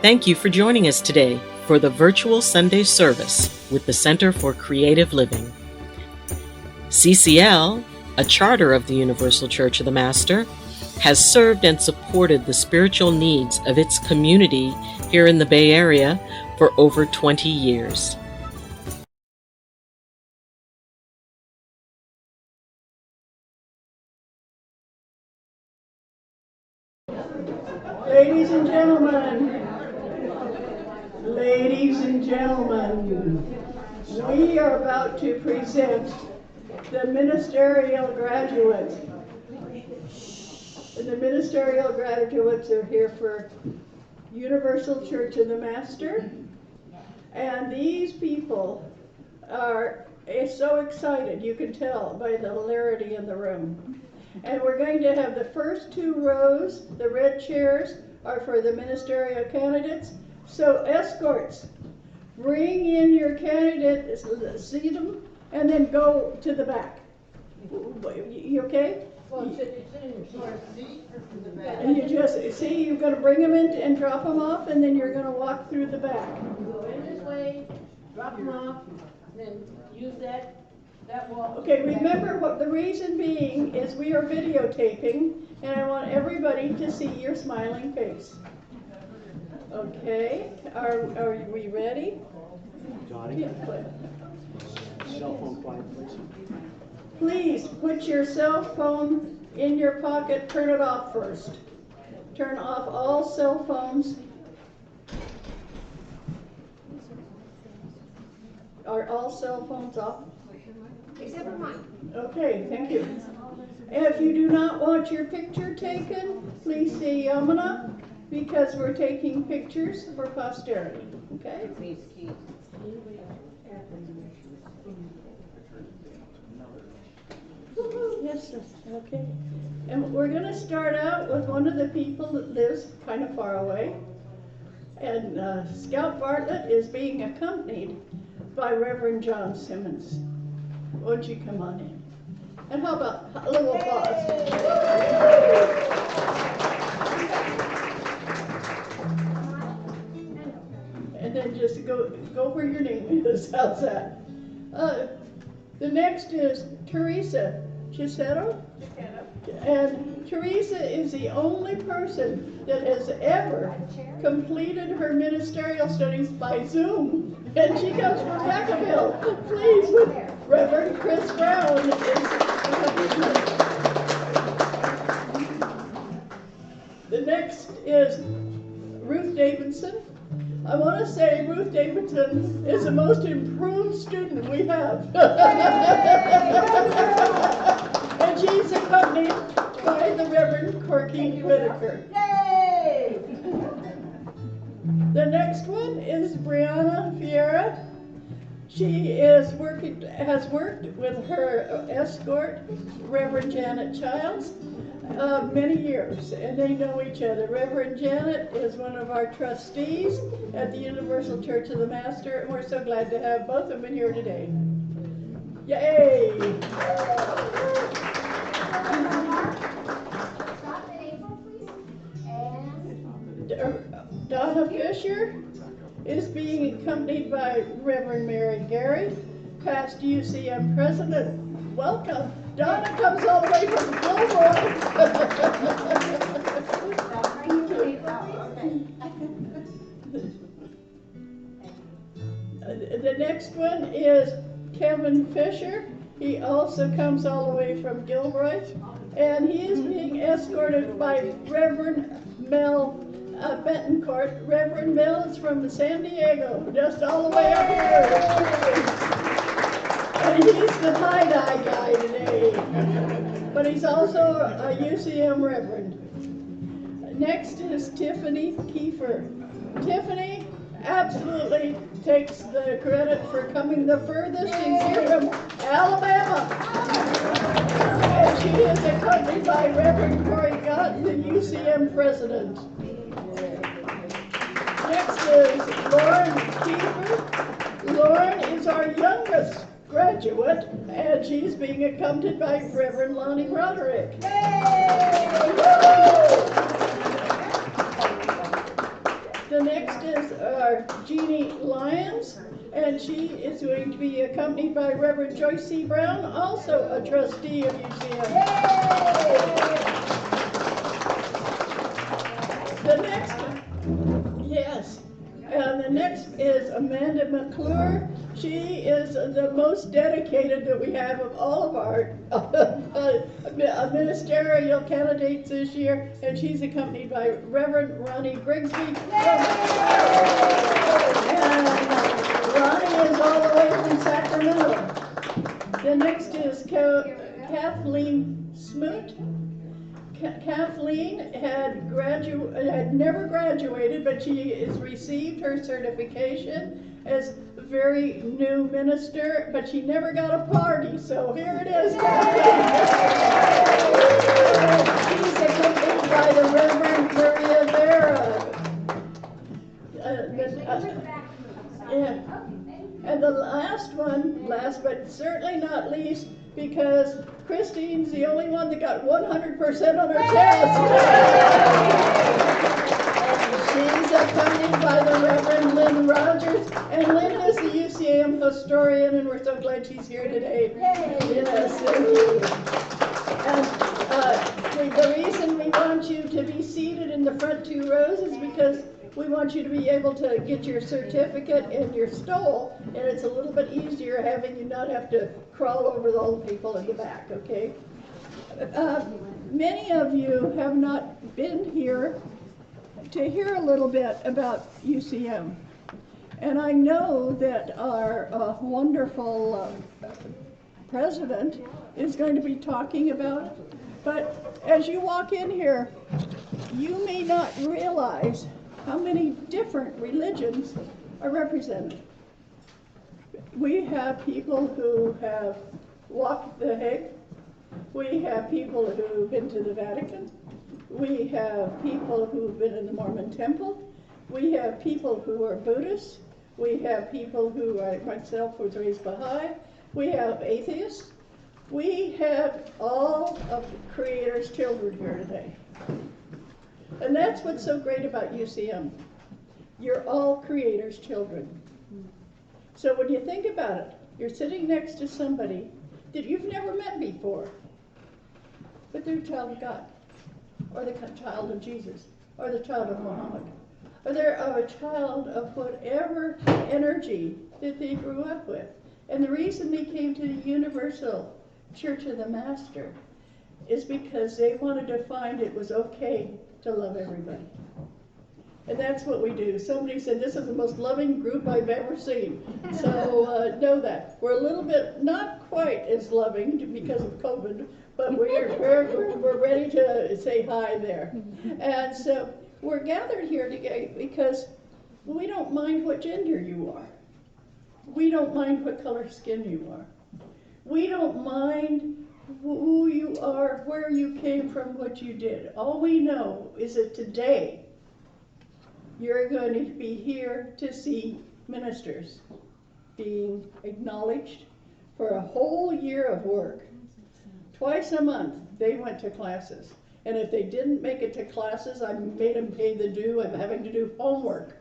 Thank you for joining us today for the virtual Sunday service with the Center for Creative Living. CCL, a charter of the Universal Church of the Master, has served and supported the spiritual needs of its community here in the Bay Area for over 20 years. Ladies and gentlemen, we are about to present the Ministerial graduates. And the Ministerial graduates are here for Universal Church of the Master. And these people are so excited, you can tell by the hilarity in the room. And we're going to have the first two rows, the red chairs, are for the ministerial candidates. So escorts, bring in your candidate, see them, and then go to the back. You okay? And you just, see, you're going to bring them in and drop them off, and then you're going to walk through the back. Go in this way, drop them off, then use that wall. Okay, remember what the reason being is we are videotaping, and I want everybody to see your smiling face. Okay, are we ready? Dottie, Yeah. cell phone quiet, please. Please put your cell phone in your pocket, turn it off first. Turn off all cell phones. Are all cell phones off? Except for mine. Okay, thank you. If you do not want your picture taken, please say Yamana, because we're taking pictures for posterity, okay? Please keep. Yes, sir. Okay. And we're going to start out with one of the people that lives kind of far away. And Scout Bartlett is being accompanied by Reverend John Simmons. Won't you come on in? And how about a little applause? And then just go where your name is. How's that? The next is Teresa Chisetto. And Teresa is the only person that has ever completed her ministerial studies by Zoom. And she comes from Vacaville. Please, with Reverend Chris Brown. The next is Ruth Davidson. I want to say Ruth Davidson is the most improved student we have. And she's accompanied by the Reverend Corry Whitaker. Yay! The next one is Brianna Fiera. She has worked with her escort, Reverend Janet Childs, many years, and they know each other. Reverend Janet is one of our trustees at the Universal Church of the Master, and we're so glad to have both of them here today. Yay! Donna Fisher is being accompanied by Reverend Mary Gary, past UCM president. Welcome. Donna comes all the way from Gilroy. The next one is Kevin Fisher. He also comes all the way from Gilroy, and he is being escorted by Reverend Mel Betancourt. Reverend Mel is from San Diego, just all the way up here. And he's the tie-dye guy today. But he's also a UCM Reverend. Next is Tiffany Kiefer. Tiffany absolutely takes the credit for coming the furthest. She's here from Alabama. And she is accompanied by Reverend Corry Gott, the UCM president. Next is Lauren Kiefer. Lauren is our youngest graduate, and she's being accompanied by Reverend Lonnie Broderick. The next is Jeannie Lyons, and she is going to be accompanied by Reverend Joyce C. Brown, also a trustee of UCM. The next, yes, and the next is Amanda McClure. She is the most dedicated that we have of all of our ministerial candidates this year, and she's accompanied by Reverend Ronnie Grigsby. And Ronnie is all the way from Sacramento. The next is Kathleen Smoot. Kathleen had never graduated, but she has received her certification as a very new minister, but she never got a party, so here it is, Kathleen. She's accompanied by the Reverend Maria Vera. And the last one, last but certainly not least, because Christine's the only one that got 100% on her test. She's accompanied by the Reverend Lynn Rogers, and Lynn is the UCM historian, and we're so glad she's here today. Yes, thank you. And the reason we want you to be seated in the front 2 rows is because we want you to be able to get your certificate and your stole, and it's a little bit easier having you not have to crawl over all the people in the back, okay? Many of you have not been here to hear a little bit about UCM. And I know that our wonderful president is going to be talking about it, but as you walk in here, you may not realize how many different religions are represented. We have people who have walked the Hague. We have people who've been to the Vatican. We have people who've been in the Mormon temple. We have people who are Buddhists. We have people who, myself was raised Baha'i. We have atheists. We have all of the Creator's children here today. And that's what's so great about UCM. You're all Creator's children. So when you think about it, you're sitting next to somebody that you've never met before, but they're a child of God, or the child of Jesus, or the child of Muhammad, or they're a child of whatever energy that they grew up with. And the reason they came to the Universal Church of the Master is because they wanted to find it was okay to love everybody. And that's what we do. Somebody said, this is the most loving group I've ever seen. So know that. We're a little bit, not quite as loving because of COVID, but we're ready to say hi there. And so we're gathered here today because we don't mind what gender you are. We don't mind what color skin you are. We don't mind who you are, where you came from, what you did. All we know is that today you're going to be here to see ministers being acknowledged for a whole year of work. Twice a month they went to classes. And if they didn't make it to classes, I made them pay the due of having to do homework.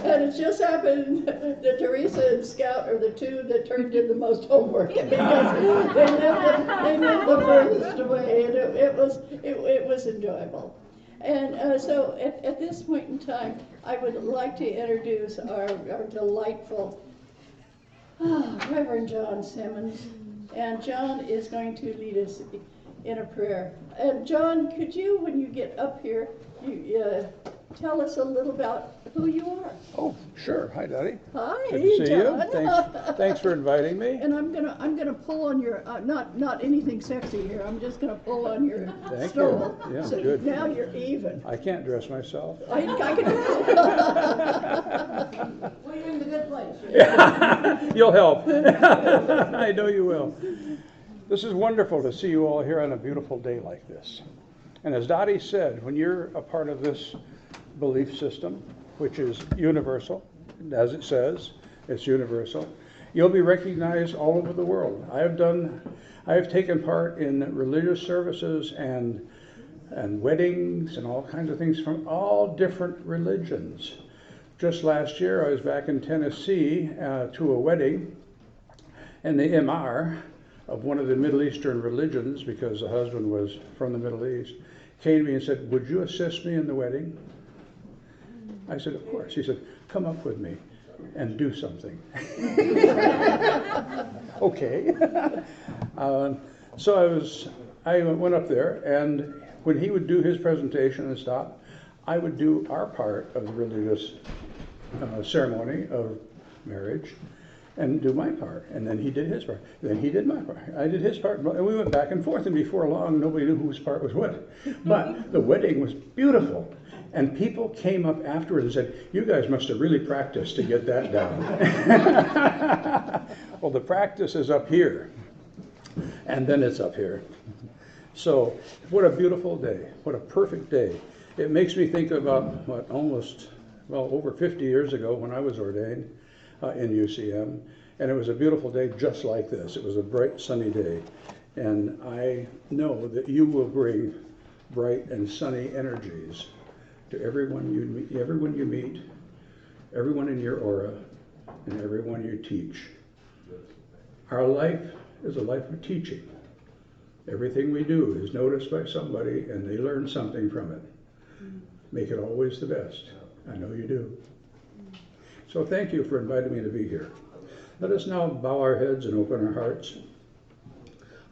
And it just happened that Teresa and Scout are the two that turned in the most homework because they lived the furthest away, and it was enjoyable. And so at this point in time, I would like to introduce our delightful Reverend John Simmons. And John is going to lead us in a prayer. And John, could you, when you get up here, tell us a little about who you are? Oh, sure. Hi, Dottie. Hi, Good to see John. you. Thanks for inviting me. And I'm gonna pull on your not anything sexy here. I'm just gonna pull on your Thank stole. you. Yeah, so good. Now you're even. I can't dress myself. I can Well, you're in the good place. You'll help. I know you will. This is wonderful to see you all here on a beautiful day like this. And as Dottie said, when you're a part of this belief system, which is universal, as it says, it's universal, you'll be recognized all over the world. I have taken part in religious services and and weddings and all kinds of things from all different religions. Just last year, I was back in Tennessee to a wedding, and the MR of one of the Middle Eastern religions, because the husband was from the Middle East, came to me and said, "Would you assist me in the wedding?" I said, "Of course." He said, "Come up with me and do something." Okay. So I went up there, and when he would do his presentation and stop, I would do our part of the religious ceremony of marriage and do my part. And then he did his part. Then he did my part. I did his part. And we went back and forth, and before long, nobody knew whose part was what. But the wedding was beautiful. And people came up afterwards and said, "You guys must have really practiced to get that down." Well, the practice is up here, and then it's up here. So, what a beautiful day. What a perfect day. It makes me think about over 50 years ago when I was ordained in UCM, and it was a beautiful day just like this. It was a bright, sunny day, and I know that you will bring bright and sunny energies to everyone you meet, everyone in your aura, and everyone you teach. Our life is a life of teaching. Everything we do is noticed by somebody, and they learn something from it. Make it always the best. I know you do. So thank you for inviting me to be here. Let us now bow our heads and open our hearts,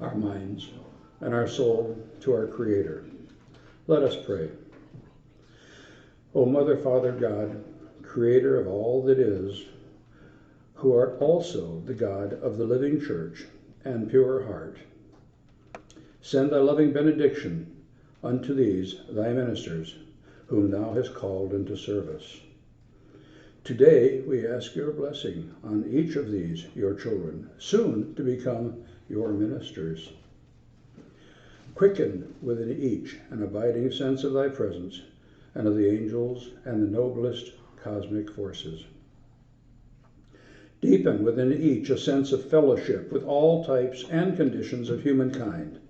our minds, and our soul to our Creator. Let us pray. O Mother, Father, God, Creator of all that is, who art also the God of the living church and pure heart, send thy loving benediction unto these thy ministers, whom thou hast called into service. Today we ask your blessing on each of these your children, soon to become your ministers. Quicken within each an abiding sense of thy presence, and of the angels and the noblest cosmic forces. Deepen within each a sense of fellowship with all types and conditions of humankind.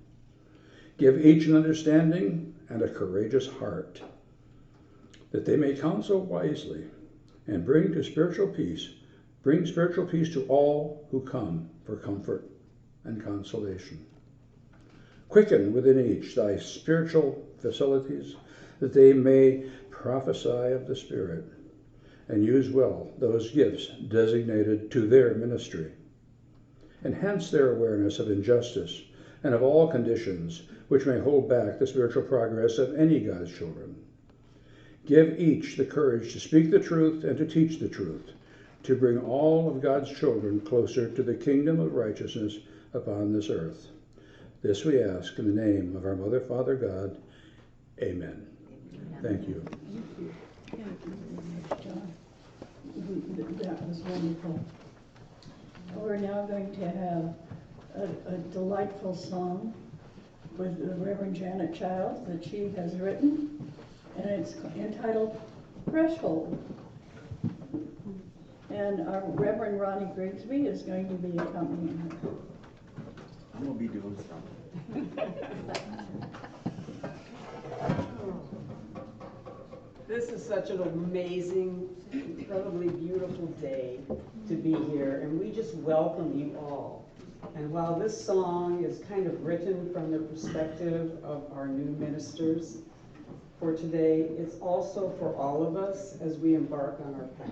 Give each an understanding and a courageous heart, that they may counsel wisely and bring spiritual peace to all who come for comfort and consolation. Quicken within each thy spiritual facilities, that they may prophesy of the Spirit and use well those gifts designated to their ministry. Enhance their awareness of injustice and of all conditions which may hold back the spiritual progress of any God's children. Give each the courage to speak the truth and to teach the truth, to bring all of God's children closer to the kingdom of righteousness upon this earth. This we ask in the name of our Mother, Father, God. Amen. Thank you. Thank you very much, John. That was wonderful. We're now going to have a delightful song with the Reverend Janet Childs that she has written, and it's entitled Threshold. And our Reverend Ronnie Grigsby is going to be accompanying her. I'm going to be doing something. This is such an amazing, incredibly beautiful day to be here, and we just welcome you all. And while this song is kind of written from the perspective of our new ministers for today, it's also for all of us as we embark on our path.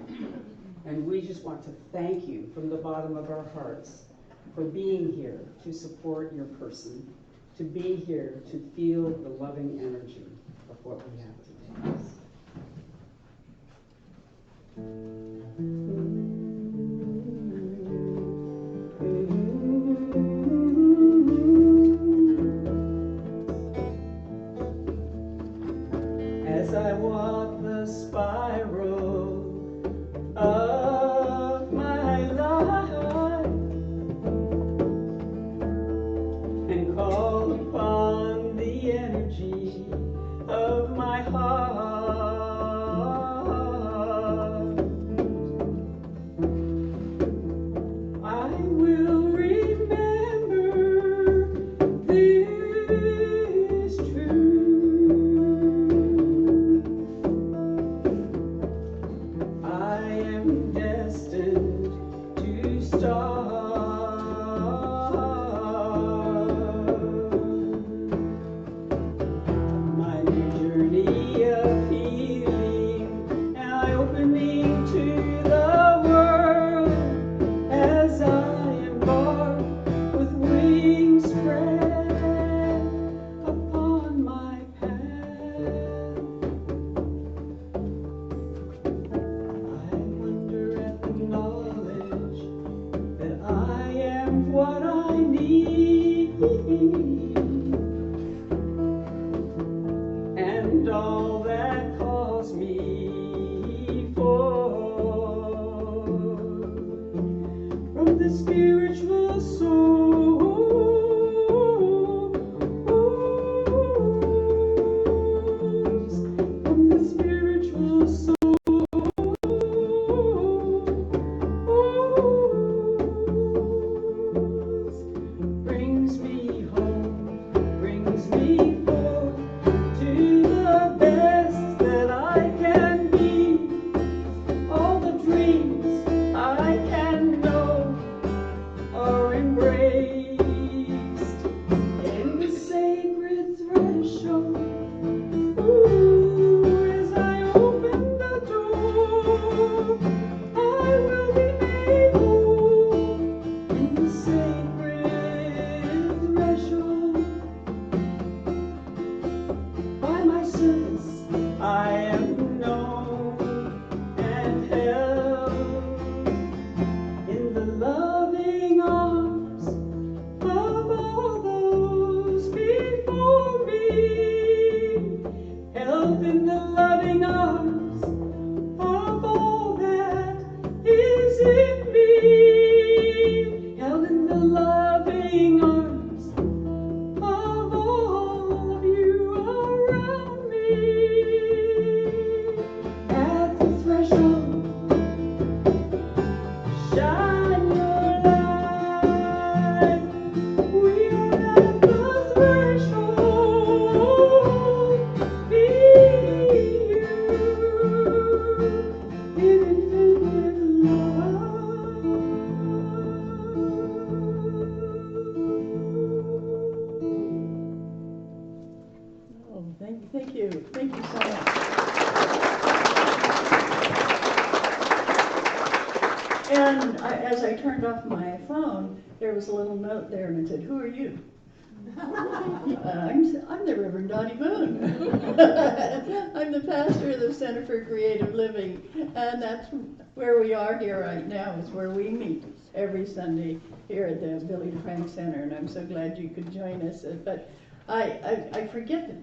And we just want to thank you from the bottom of our hearts for being here to support your person, to be here to feel the loving energy of what we have today. As I walk the spiral of my life and call upon the energy of my heart, My new journey of healing, and I opening to the world as I embark with wings spread upon my path. I wonder at the knowledge that I am what I need, and all that calls me forth from the spiritual source, from the spiritual source. Brings me home, brings me forth to the best that I can be. All the dreams I can know are embraced in the sacred threshold. Ooh, as I open the door, I will be made whole in the sacred threshold. By my service I am known and held in the loving arms of all those before me, held in the loving arms of all that is in me, held in the loving arms of all of you around me. At the threshold, shine your light. We are at the threshold. Be you in infinite love. Oh, thank you so much. And as I turned off my phone, there was a little note there and it said, "Who are you?" I'm the Reverend Doti Boon. I'm the pastor of the Center for Creative Living, and that's where we are here right now, is where we meet every Sunday here at the Billy DeFrank Center, and I'm so glad you could join us. But I forget that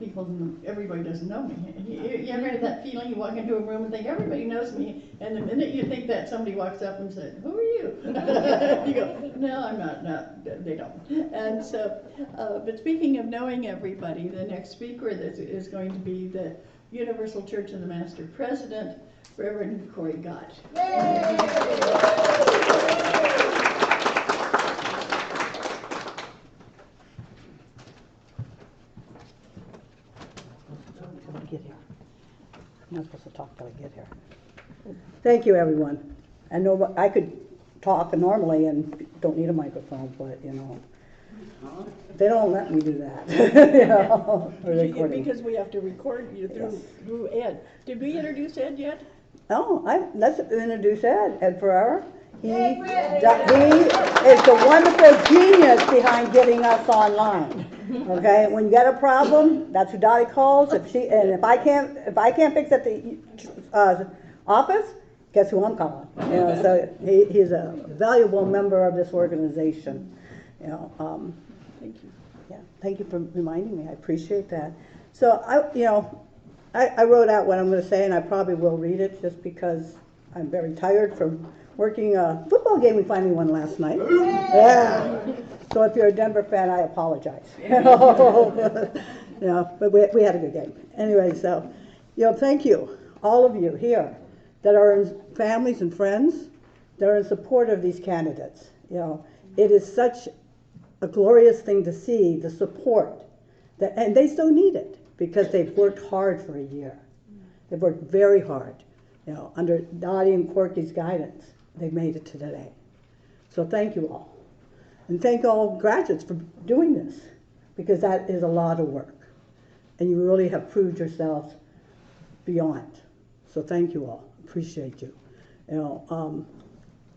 everybody doesn't know me. You ever had that feeling you walk into a room and think everybody knows me, and the minute you think that, somebody walks up and says, "Who are you?" You go, "No, I'm not." No, they don't. And so, but speaking of knowing everybody, the next speaker is going to be the Universal Church of the Master President, Reverend Corry Gott. Get here. I'm not supposed to talk till I get here. Thank you, everyone. I know I could talk normally and don't need a microphone, but they don't let me do that. Because we have to record you through Ed. Did we introduce Ed yet? Oh, let's introduce Ed. Ed Ferrara. He is the wonderful genius behind getting us online. Okay, when you got a problem, that's who Dottie calls. If I can't fix it at the office, guess who I'm calling? So he's a valuable member of this organization. Thank you. Yeah, thank you for reminding me. I appreciate that. So I wrote out what I'm going to say, and I probably will read it just because I'm very tired from working a football game. We finally won last night. Yeah. So if you're a Denver fan, I apologize. But we had a good game. Anyway, so thank you, all of you here that are in families and friends that are in support of these candidates. It is such a glorious thing to see the support and they still need it because they've worked hard for a year. They've worked very hard. Under Dottie and Corky's guidance, they made it to today. So thank you all. And thank all graduates for doing this, because that is a lot of work. And you really have proved yourselves beyond. So thank you all. Appreciate you.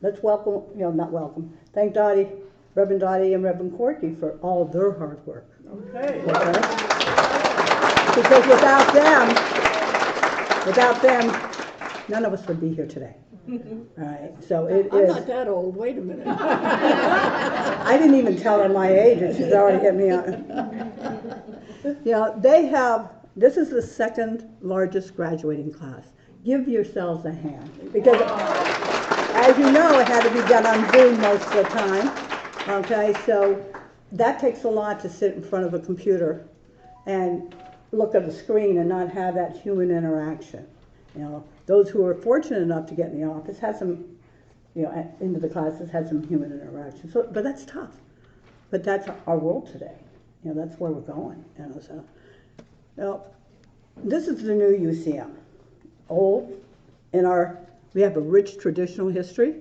Let's welcome, not welcome. Thank Dottie, Reverend Dottie and Reverend Corky for all of their hard work. Okay. Because without them, none of us would be here today. All right, so I'm not that old, wait a minute. I didn't even tell her my age, and she's already hit me on. This is the second largest graduating class. Give yourselves a hand, because as you know, it had to be done on Zoom most of the time. Okay, so that takes a lot to sit in front of a computer and look at a screen and not have that human interaction. Those who are fortunate enough to get in the office had some, into the classes had some human interaction. So, but that's tough. But that's our world today. That's where we're going. So now, this is the new UCM. Old we have a rich traditional history.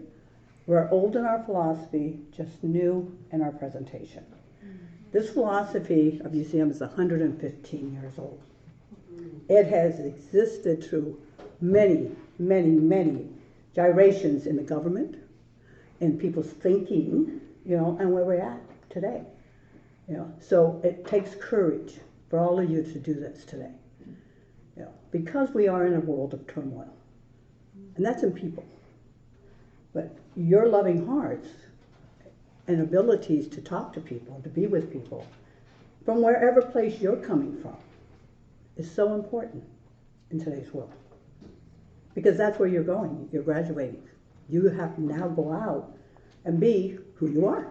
We're old in our philosophy, just new in our presentation. This philosophy of UCM is 115 years old. It has existed through many, many, many gyrations in the government, in people's thinking, and where we're at today. So it takes courage for all of you to do this today. Because we are in a world of turmoil. And that's in people. But your loving hearts and abilities to talk to people, to be with people, from wherever place you're coming from, is so important in today's world. Because that's where you're going. You're graduating. You have to now go out and be who you are.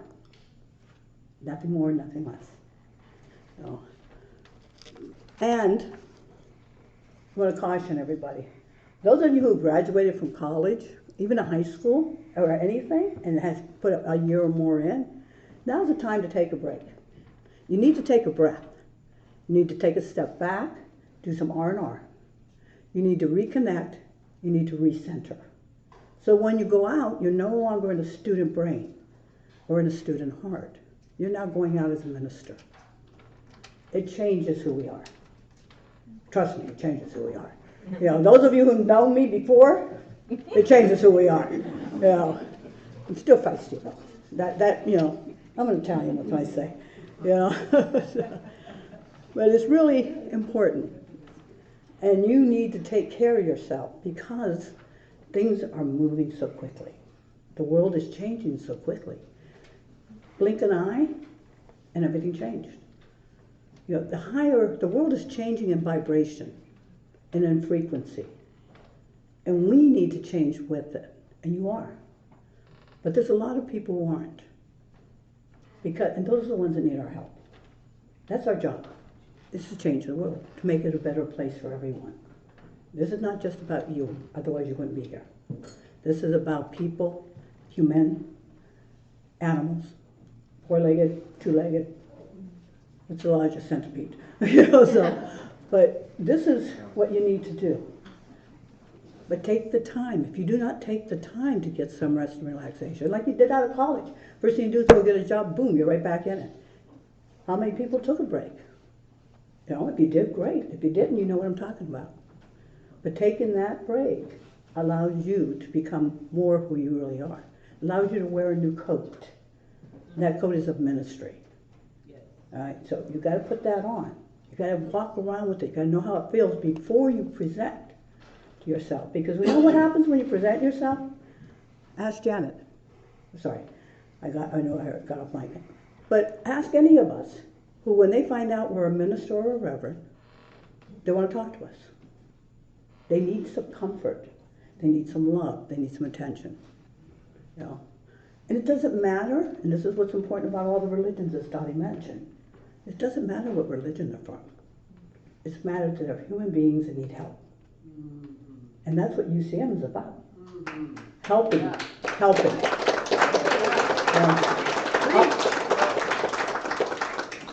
Nothing more, nothing less. And I want to caution everybody. Those of you who graduated from college, even a high school or anything, and has put a year or more in, now's the time to take a break. You need to take a breath. You need to take a step back, do some R&R. You need to reconnect. You need to recenter. So when you go out, you're no longer in a student brain or in a student heart. You're now going out as a minister. It changes who we are. Trust me, it changes who we are. Those of you who know me before, it changes who we are. I'm still feisty though. I'm an Italian, what can I say? But it's really important. And you need to take care of yourself because things are moving so quickly. The world is changing so quickly. Blink an eye and everything changed. The world is changing in vibration and in frequency. And we need to change with it. And you are. But there's a lot of people who aren't. And those are the ones that need our help. That's our job. It's to change the world, to make it a better place for everyone. This is not just about you, otherwise you wouldn't be here. This is about people, human, animals, four-legged, two-legged. It's the largest centipede. But this is what you need to do. But take the time. If you do not take the time to get some rest and relaxation, like you did out of college, first thing you do is go get a job, boom, you're right back in it. How many people took a break? If you did, great. If you didn't, you know what I'm talking about. But taking that break allows you to become more who you really are. Allows you to wear a new coat. And that coat is of ministry. Yes. All right, so you got to put that on. You got to walk around with it. You got to know how it feels before you present to yourself. Because we know what happens when you present yourself. Ask Janet. Sorry, I know I got off my name. But ask any of us who, when they find out we're a minister or a reverend, they want to talk to us. They need some comfort. They need some love. They need some attention. And it doesn't matter, and this is what's important about all the religions as Dottie mentioned, it doesn't matter what religion they're from. It matters that they're human beings that need help. And that's what UCM is about. Helping.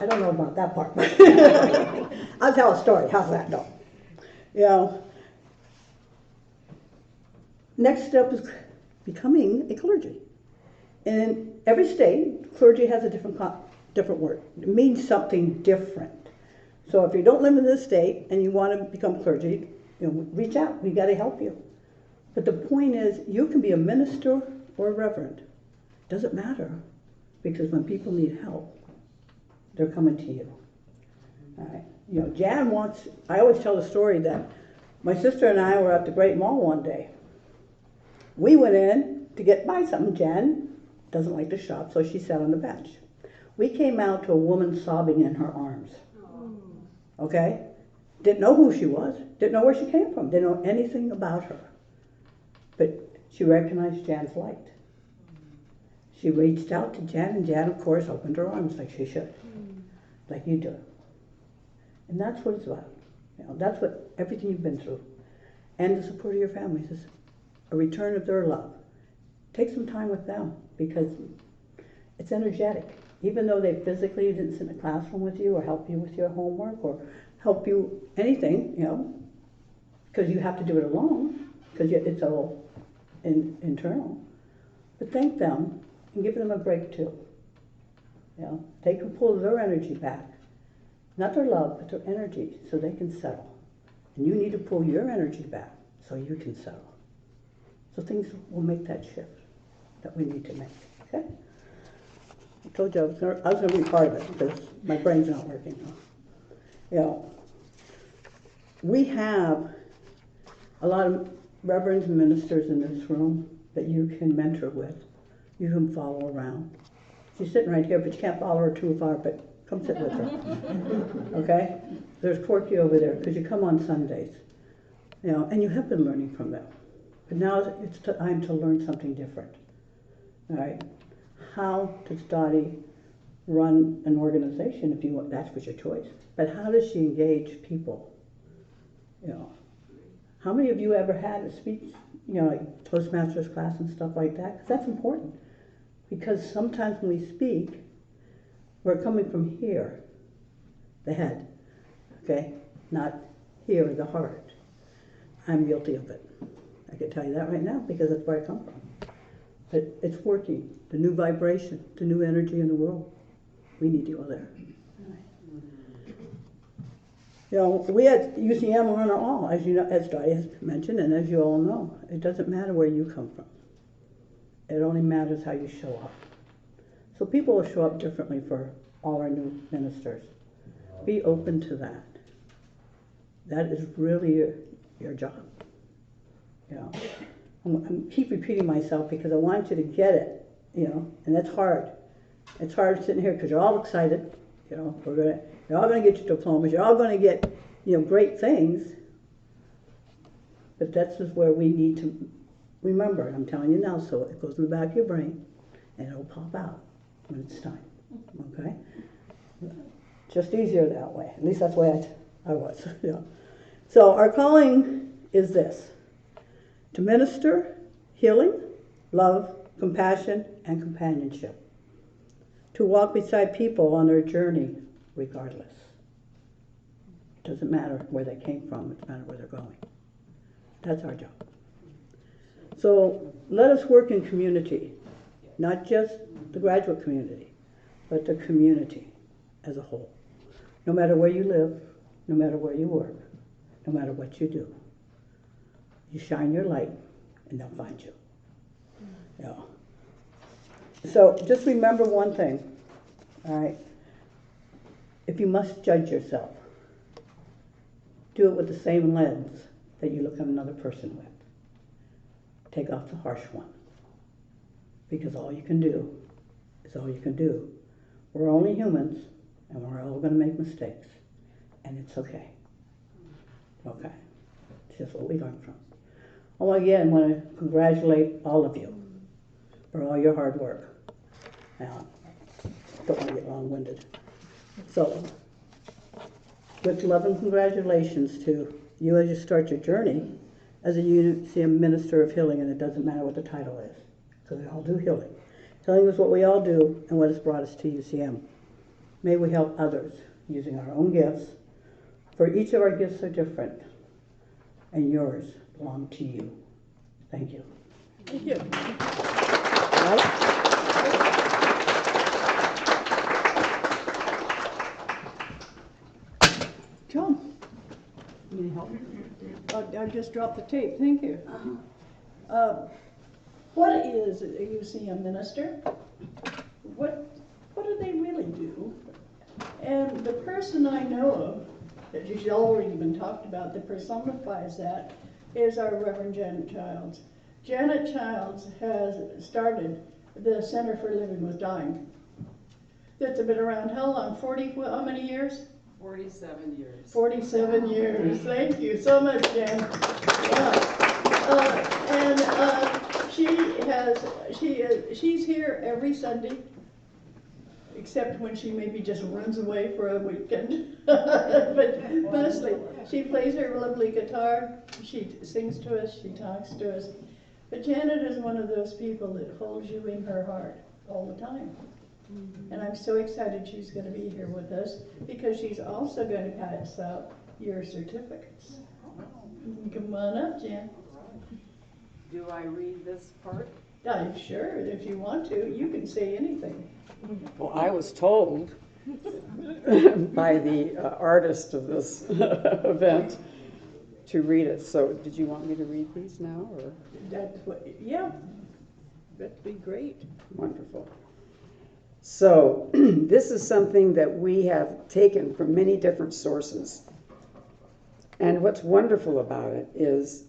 I don't know about that part, but I'll tell a story. How's that go? Next step is becoming a clergy. in every state, clergy has a different word. It means something different. So if you don't live in this state and you want to become clergy, reach out. We got to help you. But the point is, you can be a minister or a reverend. Doesn't matter, because when people need help, they're coming to you. All right. Jan wants. I always tell the story that my sister and I were at the Great Mall one day. We went in to buy something. Jan doesn't like to shop, so she sat on the bench. We came out to a woman sobbing in her arms. Okay? Didn't know who she was, didn't know where she came from, didn't know anything about her. But she recognized Jan's light. She reached out to Jan, and Jan, of course, opened her arms like she should, like you do. And that's what it's about. That's what everything you've been through. And the support of your families is a return of their love. Take some time with them, because it's energetic. Even though they physically didn't sit in a classroom with you or help you with your homework or help you anything, because you have to do it alone, because it's all internal. But thank them and give them a break too. They can pull their energy back, not their love, but their energy, so they can settle. And you need to pull your energy back so you can settle. So things will make that shift that we need to make. Okay? I told you I was going to be part of it because my brain's not working. We have a lot of reverends and ministers in this room that you can mentor with, you can follow around. She's sitting right here, but you can't follow her too far, but come sit with her. Okay? There's Corky over there, because you come on Sundays. And you have been learning from them. But now it's time to learn something different. All right? How does Dottie run an organization, if you want? That's your choice. But how does she engage people? How many of you ever had a speech, like Toastmasters class and stuff like that? Because that's important. Because sometimes when we speak, we're coming from here, the head, okay? Not here, the heart. I'm guilty of it. I can tell you that right now because that's where I come from. But it's working. The new vibration, the new energy in the world. We need to go there. We at UCM honor all, as you know, as Dottie has mentioned, and as you all know. It doesn't matter where you come from. It only matters how you show up. So people will show up differently for all our new ministers. Be open to that. That is really your job. I keep repeating myself because I want you to get it, and that's hard. It's hard sitting here because you're all excited. You're all going to get your diplomas. You're all going to get, great things. But that's just where we need to remember. And I'm telling you now, so it goes in the back of your brain, and it'll pop out when it's time. Okay? Just easier that way. At least that's the way I was. So our calling is this: to minister, healing, love, compassion, and companionship. To walk beside people on their journey regardless. It doesn't matter where they came from, it matters where they're going. That's our job. So let us work in community, not just the graduate community, but the community as a whole. No matter where you live, no matter where you work, no matter what you do. You shine your light and they'll find you. So just remember one thing, all right? If you must judge yourself, do it with the same lens that you look at another person with. Take off the harsh one. Because all you can do is all you can do. We're only humans, and we're all going to make mistakes. And it's okay. Okay. It's just what we learn from. Oh, again, I want to congratulate all of you for all your hard work. Now, don't want to get long-winded. So, with love and congratulations to you as you start your journey as a UCM Minister of Healing, and it doesn't matter what the title is, because we all do healing. Healing is what we all do and what has brought us to UCM. May we help others using our own gifts, for each of our gifts are different, and yours belong to you. Thank you. Thank you. Right? just dropped the tape, thank you. What is a UCM minister? What do they really do? And the person I know of, that she's already been talked about, that personifies that, is our Reverend Janet Childs. Janet Childs has started the Center for Living with Dying. That's been around how long? How many years? 47 years. 47 years. Thank you so much, Jan. She's here every Sunday, except when she maybe just runs away for a weekend. But mostly, she plays her lovely guitar, she sings to us, she talks to us. But Janet is one of those people that holds you in her heart all the time. And I'm so excited she's going to be here with us, because she's also going to pass out your certificates. Come on up, Jan. Do I read this part? Sure, if you want to, you can say anything. Well, I was told by the artist of this event to read it. So did you want me to read these now? Or? Yeah, that'd be great. Wonderful. So this is something that we have taken from many different sources. And what's wonderful about it is,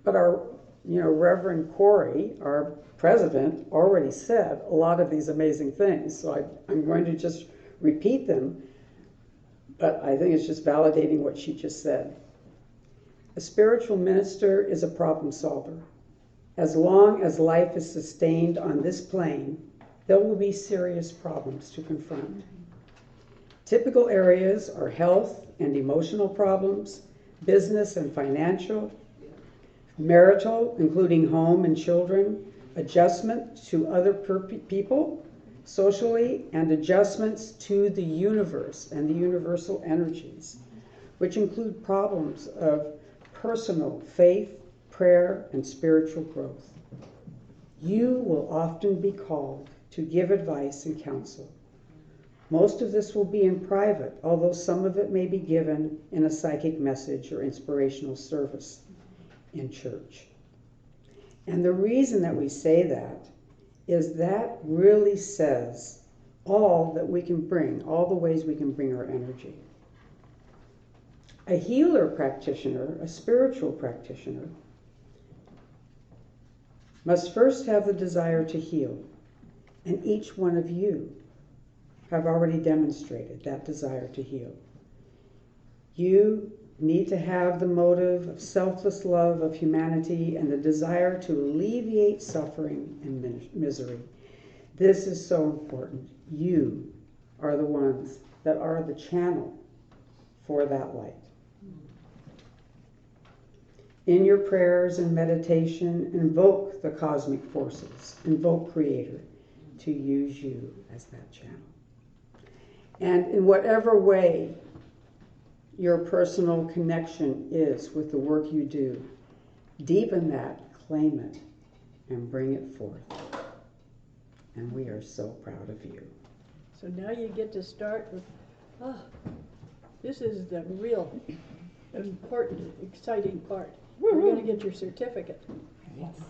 but our, Reverend Corry, our president, already said a lot of these amazing things. So I'm going to just repeat them, but I think it's just validating what she just said. A spiritual minister is a problem solver. As long as life is sustained on this plane, there will be serious problems to confront. Typical areas are health and emotional problems, business and financial, marital, including home and children, adjustment to other people, socially, and adjustments to the universe and the universal energies, which include problems of personal faith, prayer, and spiritual growth. You will often be called to give advice and counsel. Most of this will be in private, although some of it may be given in a psychic message or inspirational service in church. And the reason that we say that is that really says all that we can bring, all the ways we can bring our energy. A healer practitioner, a spiritual practitioner, must first have the desire to heal. And each one of you have already demonstrated that desire to heal. You need to have the motive of selfless love of humanity and the desire to alleviate suffering and misery. This is so important. You are the ones that are the channel for that light. In your prayers and meditation, invoke the cosmic forces, invoke Creator to use you as that channel. And in whatever way your personal connection is with the work you do, deepen that, claim it, and bring it forth. And we are so proud of you. So now you get to start with, this is the real important, exciting part. You're going to get your certificate. Yes.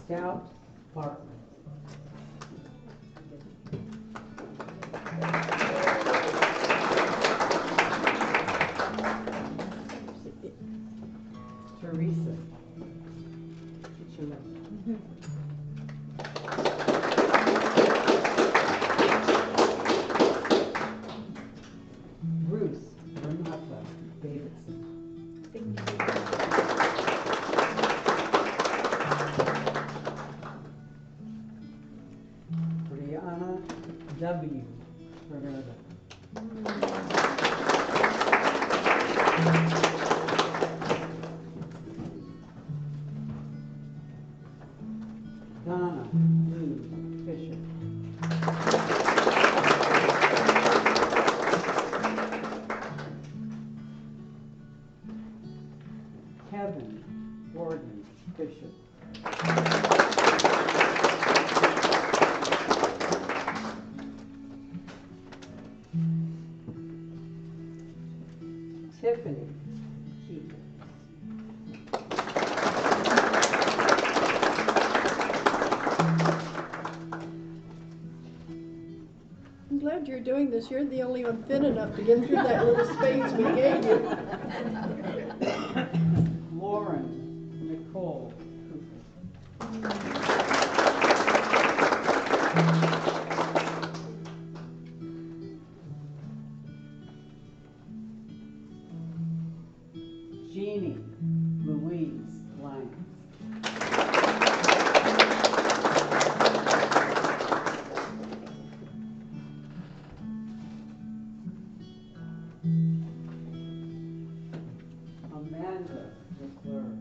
Scout Bartlett. Teresa. Get your left. Bruce Renata Davidson. Brianna W. Ferreira. Donna Lou Fisher. Kevin Gordon Fisher. doing this. You're the only one thin enough to get through that little space we gave you. Lauren Nicole Jeannie Louise Lyons. Amanda McClure.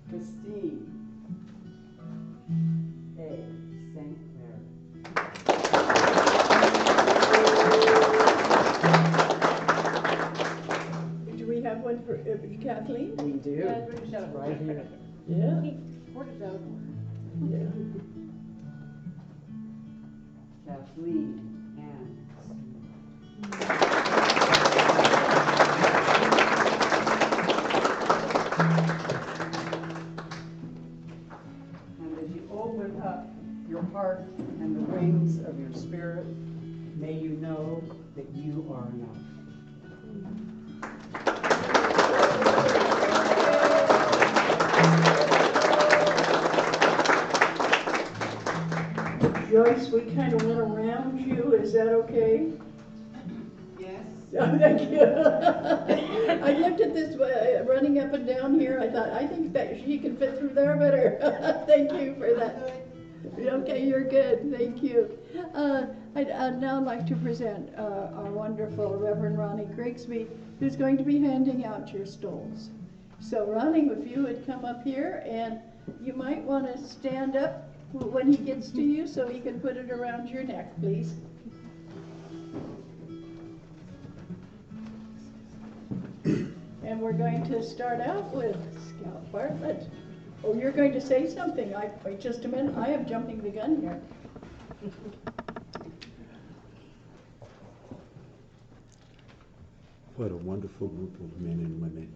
Christine A. St. Clair. Do we have one for Kathleen? We do. Yeah, it's Right here. Yeah. Poured it out. Yeah. Kathleen Ann. And as you open up your heart and the wings of your spirit, may you know that you are enough. Joyce, we kind of went around you. Is that okay? Yes. Oh, thank you. I looked at this running up and down here. I thought, I think that she can fit through there better. Thank you for that. Okay, you're good. Thank you. I'd now like to present our wonderful Reverend Ronnie Grigsby, who's going to be handing out your stoles. So Ronnie, if you would come up here, and you might want to stand up when he gets to you so he can put it around your neck, please. And we're going to start out with Scout Bartlett. Oh, you're going to say something. Wait just a minute. I am jumping the gun here. What a wonderful group of men and women.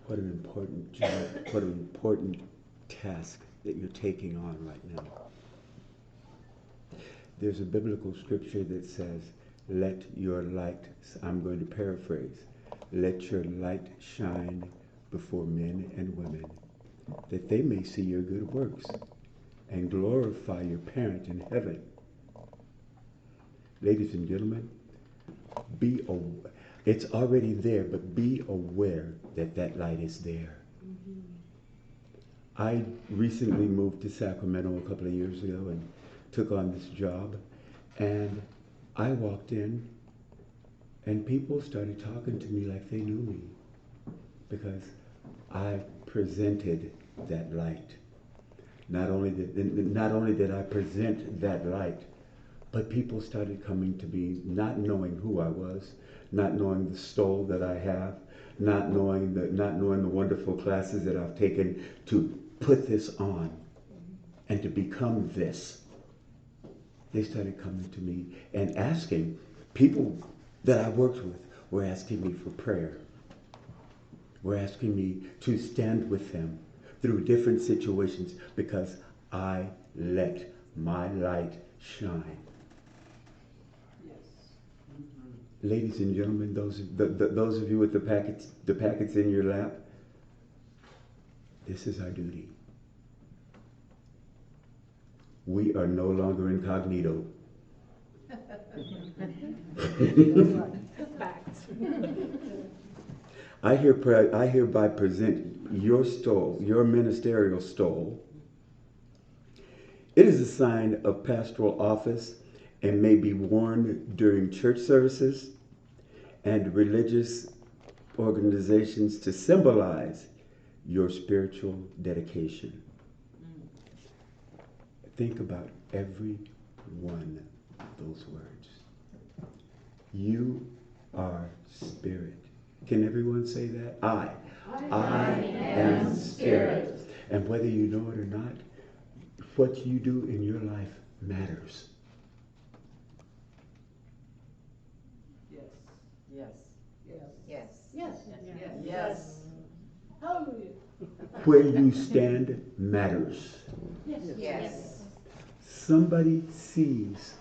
What an important job, what an important task that you're taking on right now. There's a biblical scripture that says, let your light, I'm going to paraphrase, let your light shine before men and women, that they may see your good works and glorify your parent in heaven. Ladies and gentlemen, it's already there, but be aware that that light is there. Mm-hmm. I recently moved to Sacramento a couple of years ago and took on this job, and I walked in and people started talking to me like they knew me because I presented that light. Not only did I present that light, but people started coming to me not knowing who I was, not knowing the stole that I have, not knowing the wonderful classes that I've taken to put this on and to become this. They started coming to me and asking, people that I worked with were asking me for prayer. Were asking me to stand with them through different situations because I let my light shine. Ladies and gentlemen, those of you with the packets in your lap, this is our duty. We are no longer incognito. I hereby present your stole, your ministerial stole. It is a sign of pastoral office and may be worn during church services and religious organizations to symbolize your spiritual dedication. Think about every one of those words. You are spirit. Can everyone say that? I am spirit. And whether you know it or not, what you do in your life matters. Yes. Yes. Yes. Yes. Yes. Yes. Hallelujah. Where you stand matters. Yes. Somebody sees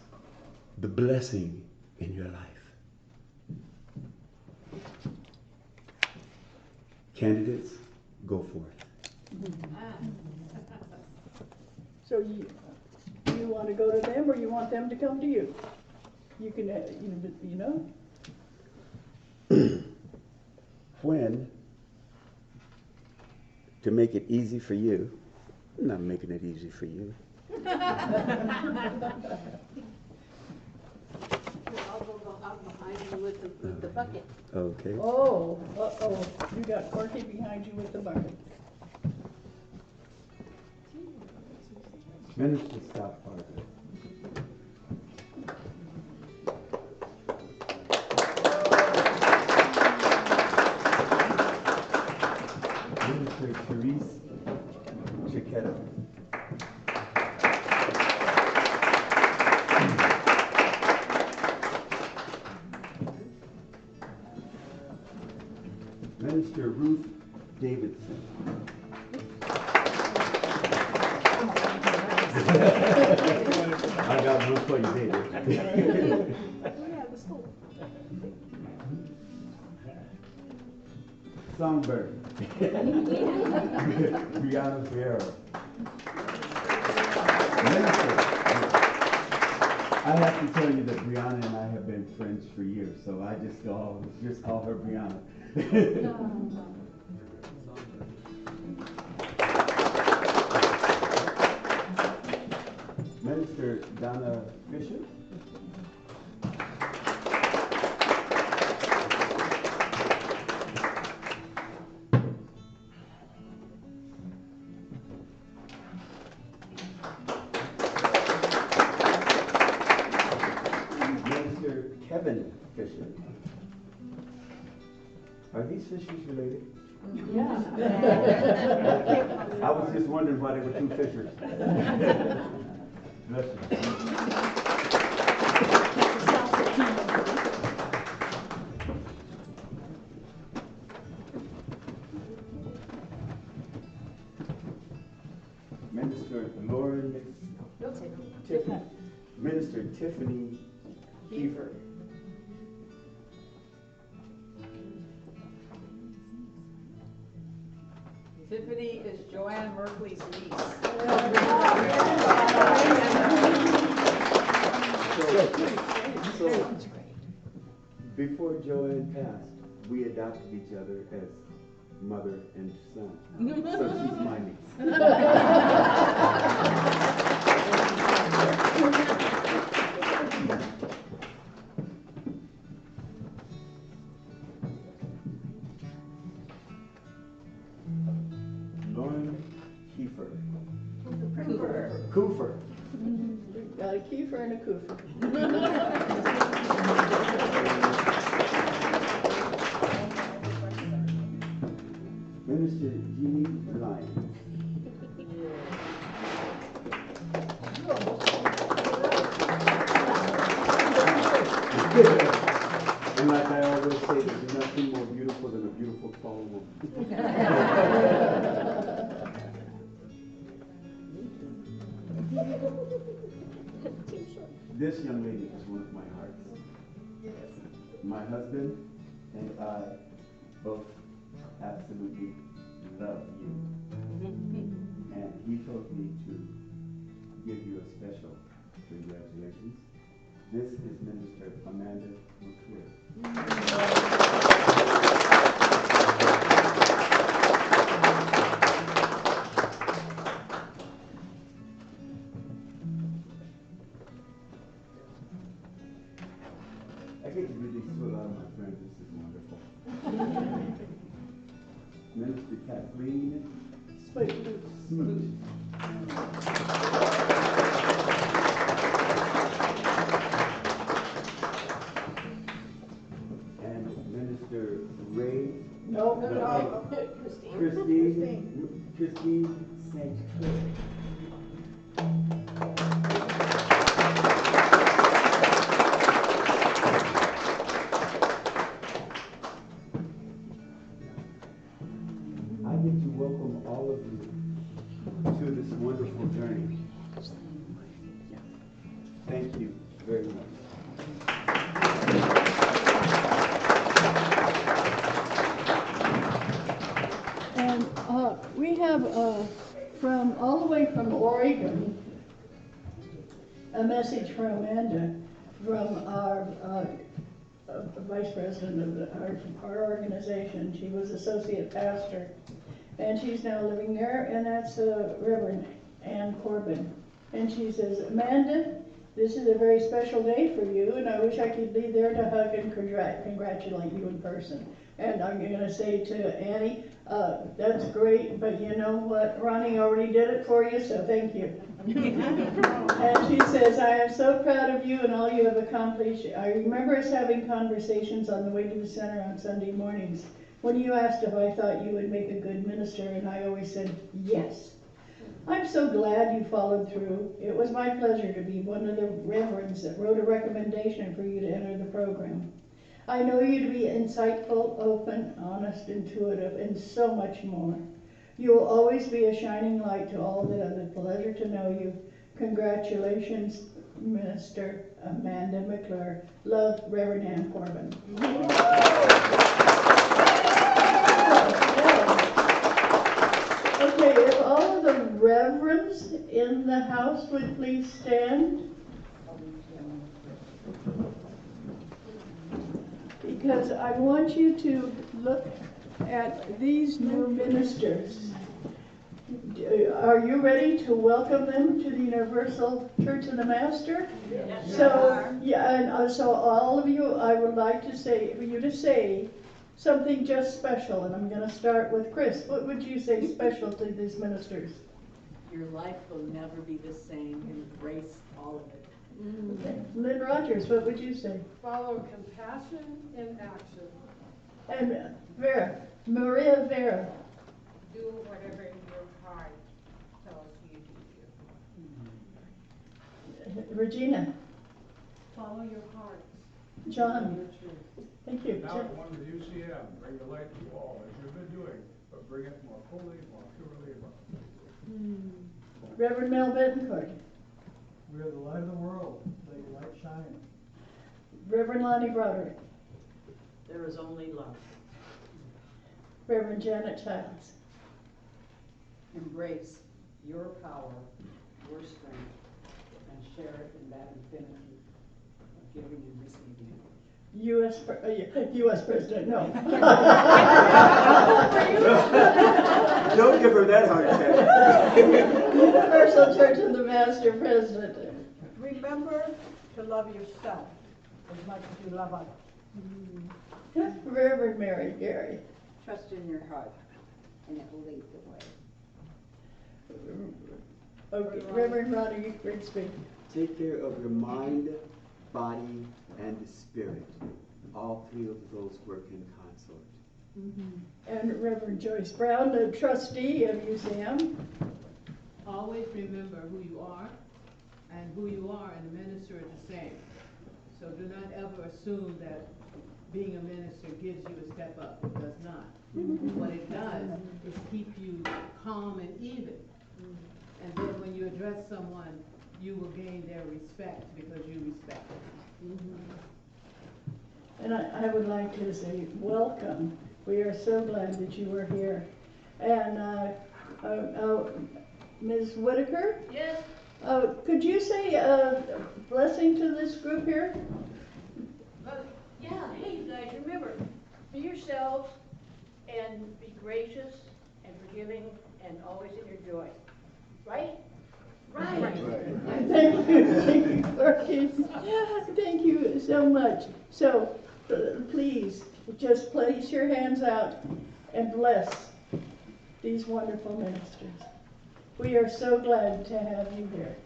the blessing in your life. Candidates, go for it. So you want to go to them, or you want them to come to you? You can, you know. When, to make it easy for you, I'm not making it easy for you. I'll go out behind you with the bucket. Okay. Oh, you got Corky behind you with the bucket. Minister, stop Parker. Minister Therese Chiquetta. Minister Ruth Davidson. I got one for you, David. Songbird. Brianna Vieira. Minister. I have to tell you that Brianna and I have been friends for years, so I just call her Brianna. Minister Donna Fisher. Minister Kevin Fisher. Are these Fishers related? Yeah. I was just wondering why there were two Fishers. Bless you. Minister Lauren Tiffany. Minister Tiffany Kiefer. Tiffany is Joanne Merkley's niece. So, before Joanne passed, we adopted each other as mother and son. So she's my niece. Lauren Kiefer. Coofer. Got a Kiefer and a Coofer. Minister Jeannie Lyon. And like I always say, there's nothing more beautiful than a beautiful tall woman. This young lady is one of my hearts. My husband and I both absolutely love you. And he told me to give you a special congratulations. This is Minister Amanda McClure. I get to do these to a lot of my friends. This is wonderful. Minister Kathleen Smoot. And Minister Ray. No. Christine St. Clair. welcome all of you to this wonderful journey. Thank you very much. And we have from all the way from Oregon a message from Amanda, from our vice president of our organization. She was associate pastor, and she's now living there, and that's Reverend Ann Corbin. And she says, Amanda, this is a very special day for you, and I wish I could be there to hug and congratulate you in person. And I'm going to say to Annie, that's great, but you know what? Ronnie already did it for you, so thank you. And she says, I am so proud of you and all you have accomplished. I remember us having conversations on the way to the center on Sunday mornings when you asked if I thought you would make a good minister, and I always said yes. I'm so glad you followed through. It was my pleasure to be one of the reverends that wrote a recommendation for you to enter the program. I know you to be insightful, open, honest, intuitive, and so much more. You will always be a shining light to all that have the pleasure to know you. Congratulations, Minister Amanda McClure. Love, Reverend Ann Corbin. Okay, if all of the reverends in the house would please stand. Because I want you to look at these new ministers. Are you ready to welcome them to the Universal Church of the Master? Yes. So, yeah, and so all of you, I would like to say, for you to say something just special, and I'm going to start with Chris. What would you say special to these ministers? Your life will never be the same. Embrace all of it. Okay. Lynn Rogers, what would you say? Follow compassion in action. And Maria Vera. Do whatever your heart tells you to do. Regina. Follow your heart. John. Thank you. Now one with UCM, bring the light to all, as you've been doing, but bring it more fully, more purely above. Reverend Mel Betancourt. We are the light of the world. Let your light shine. Reverend Lonnie Broderick. There is only love. Reverend Janet Childs. Embrace your power, your strength, and share it in that infinity of giving and receiving. U.S. President, no. Don't give her that heart attack. Universal Church of the Master President. Remember to love yourself as much as you love others. Reverend Mary Gary. Trust in your heart, and it will lead the way. Okay, Reverend Ronnie Grigsby. Take care of your mind, body, and the spirit. All three of those work in consort. And Reverend Joyce Brown, the trustee of UCM. Always remember who you are, and who you are and the minister are the same. So do not ever assume that being a minister gives you a step up. It does not. What it does is keep you calm and even. And then when you address someone, you will gain their respect because you respect them. And I would like to say welcome. We are so glad that you are here. And Ms. Whitaker? Yes. Could you say a blessing to this group here? Yeah, hey you guys, remember, be yourselves and be gracious and forgiving and always in your joy. Right? Right. Thank you, Corky. Thank you so much. So, please, just place your hands out and bless these wonderful ministers. We are so glad to have you here.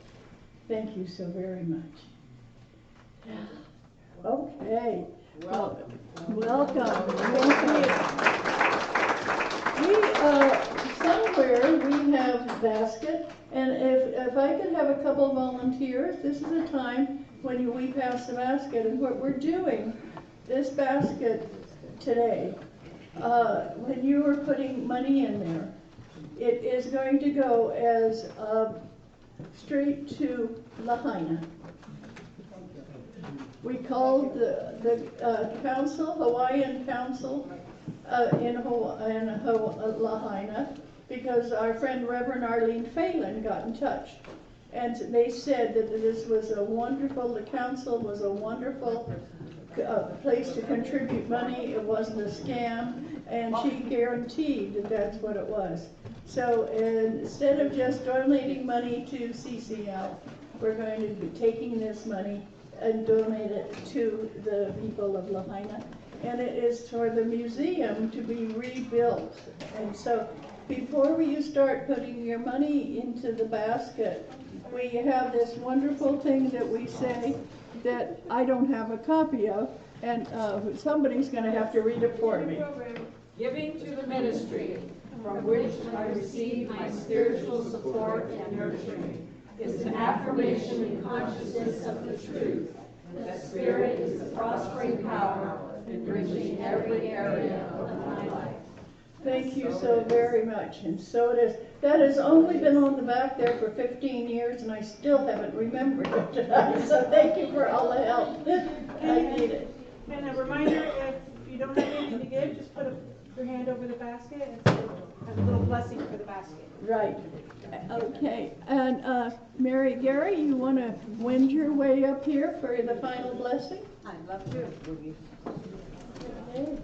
Thank you so very much. Okay. Welcome. Welcome. Thank you. Somewhere we have a basket, and if I could have a couple of volunteers, this is a time when we pass the basket. And what we're doing, this basket today, when you were putting money in there, it is going to go as straight to Lahaina. We called the council, Hawaiian Council in Lahaina, because our friend Reverend Arlene Phelan got in touch. And they said that this was the council was a wonderful place to contribute money. It wasn't a scam, and she guaranteed that that's what it was. So instead of just donating money to CCL, we're going to be taking this money and donate it to the people of Lahaina. And it is for the museum to be rebuilt. And so before you start putting your money into the basket, we have this wonderful thing that we say that I don't have a copy of, and somebody's going to have to read it for me. Giving to the ministry, from which I receive my spiritual support and nurturing, is an affirmation and consciousness of the truth that Spirit is the prospering power enriching every area of my life. Thank you so very much. And so it is. That has only been on the back there for 15 years, and I still haven't remembered it. So thank you for all the help. I need it. And a reminder, if you don't have anything to give, just put your hand over the basket and say a little blessing for the basket. Right. Okay. And Mary Gary, you want to wend your way up here for the final blessing? I'd love to. Okay.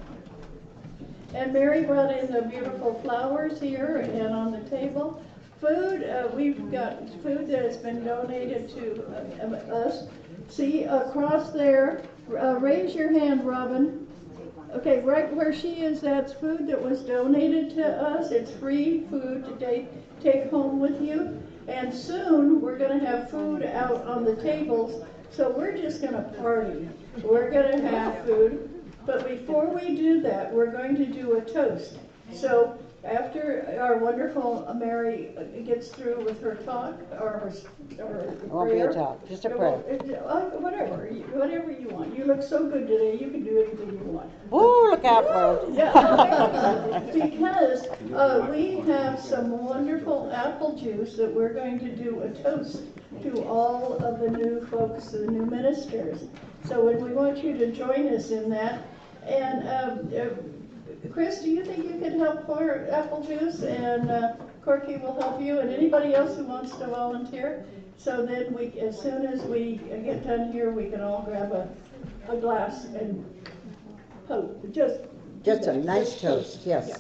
And Mary brought in the beautiful flowers here and on the table. Food, we've got food that has been donated to us. See, across there, raise your hand, Robin. Okay, right where she is, that's food that was donated to us. It's free food to take home with you. And soon, we're going to have food out on the tables. So we're just going to party. We're going to have food. But before we do that, we're going to do a toast. So after our wonderful Mary gets through with her talk or her It won't be a talk, just a prayer. Whatever you want. You look so good today, you can do anything you want. Ooh, look out, bro. Yeah, because we have some wonderful apple juice that we're going to do a toast to all of the new folks, the new ministers. So we want you to join us in that. And Chris, do you think you could help pour apple juice? And Corky will help you, and anybody else who wants to volunteer. So then as soon as we get done here, we can all grab a glass and just a nice toast, yes. Yeah.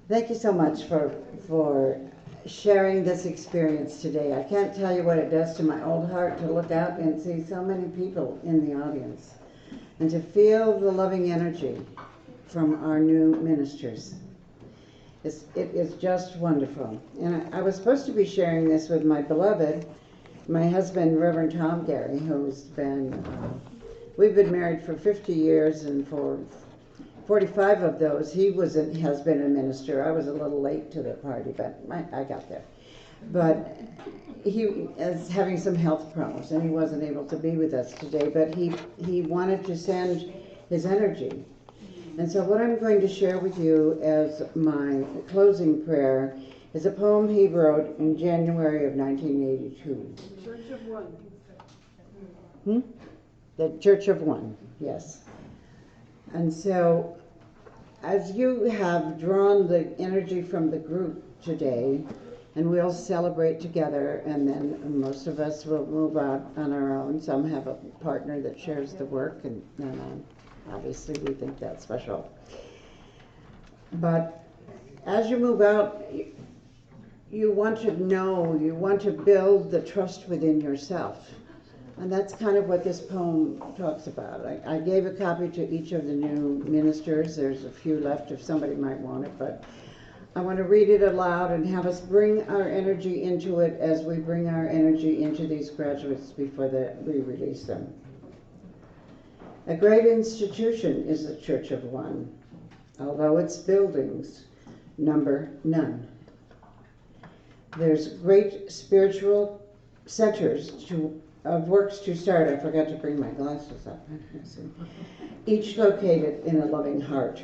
Thank you so much for sharing this experience today. I can't tell you what it does to my old heart to look out and see so many people in the audience and to feel the loving energy from our new ministers. It is just wonderful. And I was supposed to be sharing this with my beloved, my husband, Reverend Tom Gary, who's been, we've been married for 50 years, and for 45 of those, he has been a minister. I was a little late to the party, but I got there. But he is having some health problems, and he wasn't able to be with us today, but he wanted to send his energy. And so what I'm going to share with you as my closing prayer is a poem he wrote in January of 1982. Church of One. The Church of One, yes. And so, as you have drawn the energy from the group today, and we'll celebrate together, and then most of us will move out on our own. Some have a partner that shares the work, and obviously we think that's special. But as you move out, you want to know, you want to build the trust within yourself. And that's kind of what this poem talks about. I gave a copy to each of the new ministers. There's a few left if somebody might want it, but I want to read it aloud and have us bring our energy into it as we bring our energy into these graduates before we release them. A great institution is the Church of One, although its buildings number none. There's great spiritual centers of works to start. I forgot to bring my glasses up. Each located in a loving heart.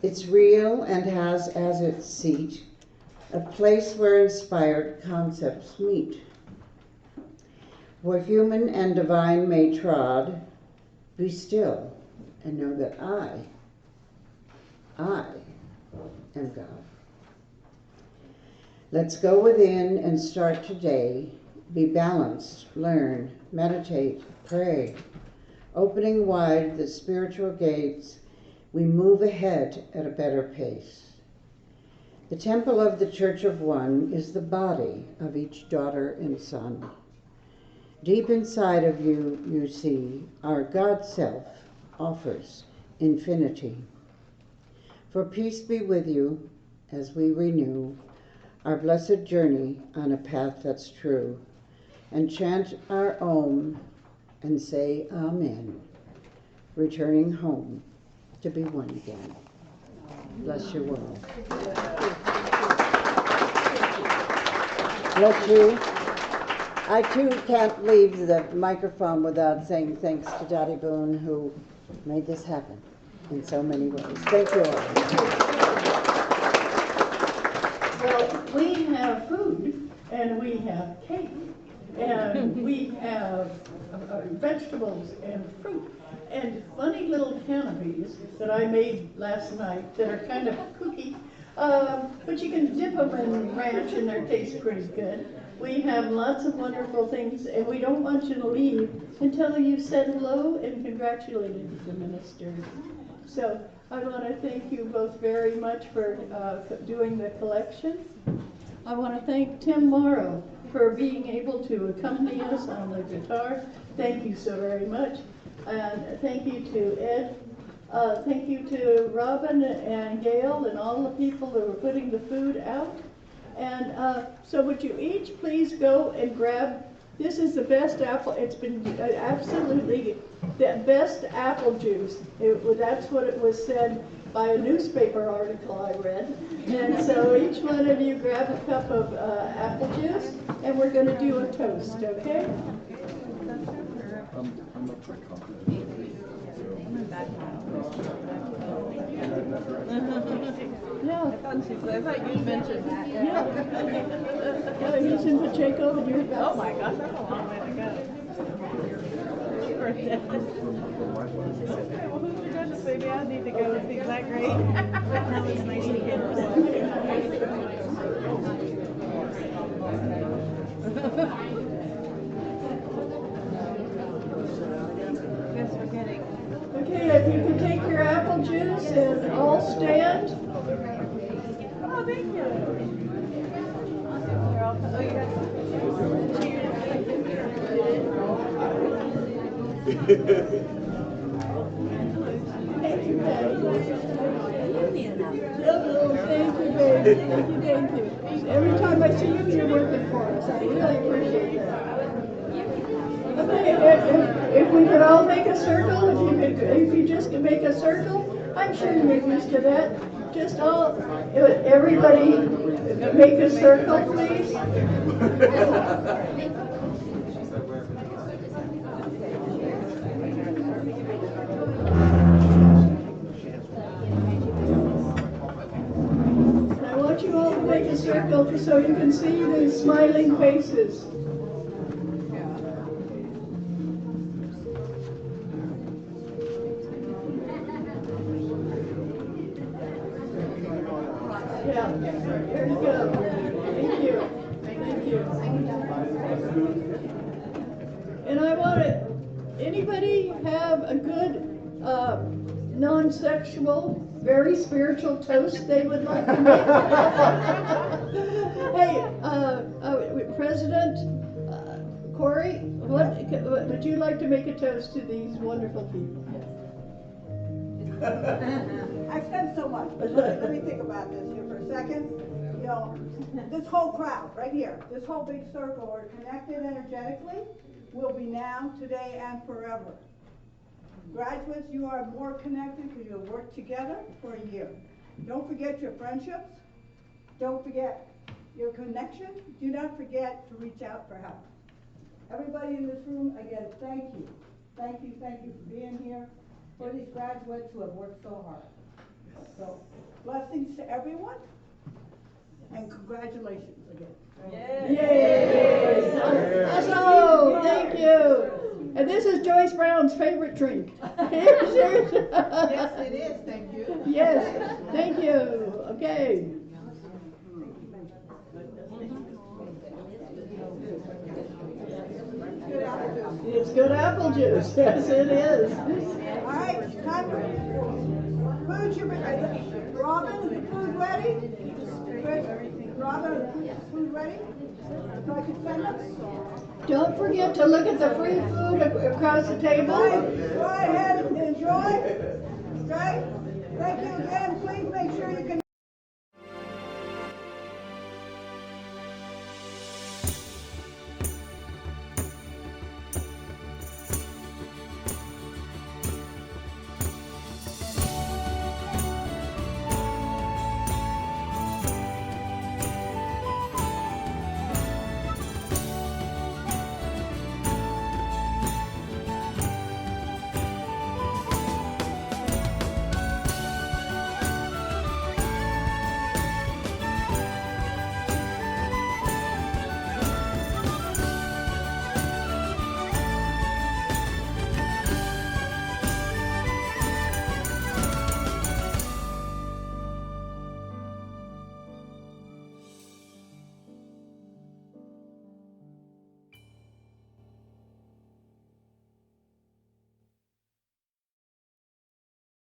It's real and has as its seat a place where inspired concepts meet, where human and divine may trod. Be still and know that I am God. Let's go within and start today. Be balanced, learn, meditate, pray. Opening wide the spiritual gates, we move ahead at a better pace. The temple of the Church of One is the body of each daughter and son. Deep inside of you, you see, our God self offers infinity. For peace be with you as we renew our blessed journey on a path that's true, and chant our Om and say Amen, returning home to be one again. Bless you all. Bless you. I too can't leave the microphone without saying thanks to Doti Boon, who made this happen in so many ways. Thank you all. Well, we have food, and we have cake, and we have vegetables and fruit, and funny little canopies that I made last night that are kind of cookie, but you can dip them in ranch and they taste pretty good. We have lots of wonderful things, and we don't want you to leave until you said hello and congratulated the minister. So I want to thank you both very much for doing the collection. I want to thank Tim Morrow for being able to accompany us on the guitar. Thank you so very much. And thank you to Ed. Thank you to Robin and Gail and all the people who are putting the food out. And so would you each please go and grab, this is the best apple, it's been absolutely the best apple juice. That's what it was said by a newspaper article I read. And so each one of you grab a cup of apple juice, and we're going to do a toast, okay? I'm up for coffee. Yeah. I thought you mentioned that. Yeah. He's in Pacheco and you're back. Oh my gosh, that's a long way to go. Well, who's your goodness, baby? I need to go see that great. That was nice to hear. Guess we're getting. Okay, if you could take your apple juice and all stand. Oh, thank you. Oh, you got Thank you, baby. Thank you. Every time I see you, you're working for us. I really appreciate that. Okay, if we could all make a circle, if you just could make a circle, I'm sure you're used to that. Just all, everybody make a circle, please. I want you all to make a circle so you can see the smiling faces. Yeah, there you go. Thank you. Thank you. And I want to, anybody have a good non-sexual, very spiritual toast they would like to make? Hey, President Corry, what would you like to make a toast to these wonderful people? I've said so much, but let me think about this here for a second. You know, this whole crowd right here, this whole big circle, we're connected energetically, will be now, today, and forever. Graduates, you are more connected because you have worked together for a year. Don't forget your friendships. Don't forget your connection. Do not forget to reach out for help. Everybody in this room, again, thank you. Thank you for being here. For these graduates who have worked so hard. So, blessings to everyone, and congratulations again. Yay! So, thank you. And this is Joyce Brown's favorite drink. Here's yours. Yes, it is, thank you. Yes, thank you. Okay. It's good apple juice. Yes, it is. All right, time for food. Robin, is the food ready? Robin, is the food ready? So I can send them? Don't forget to look at the free food across the table. Go ahead and enjoy. Okay? Thank you again. Please make sure you can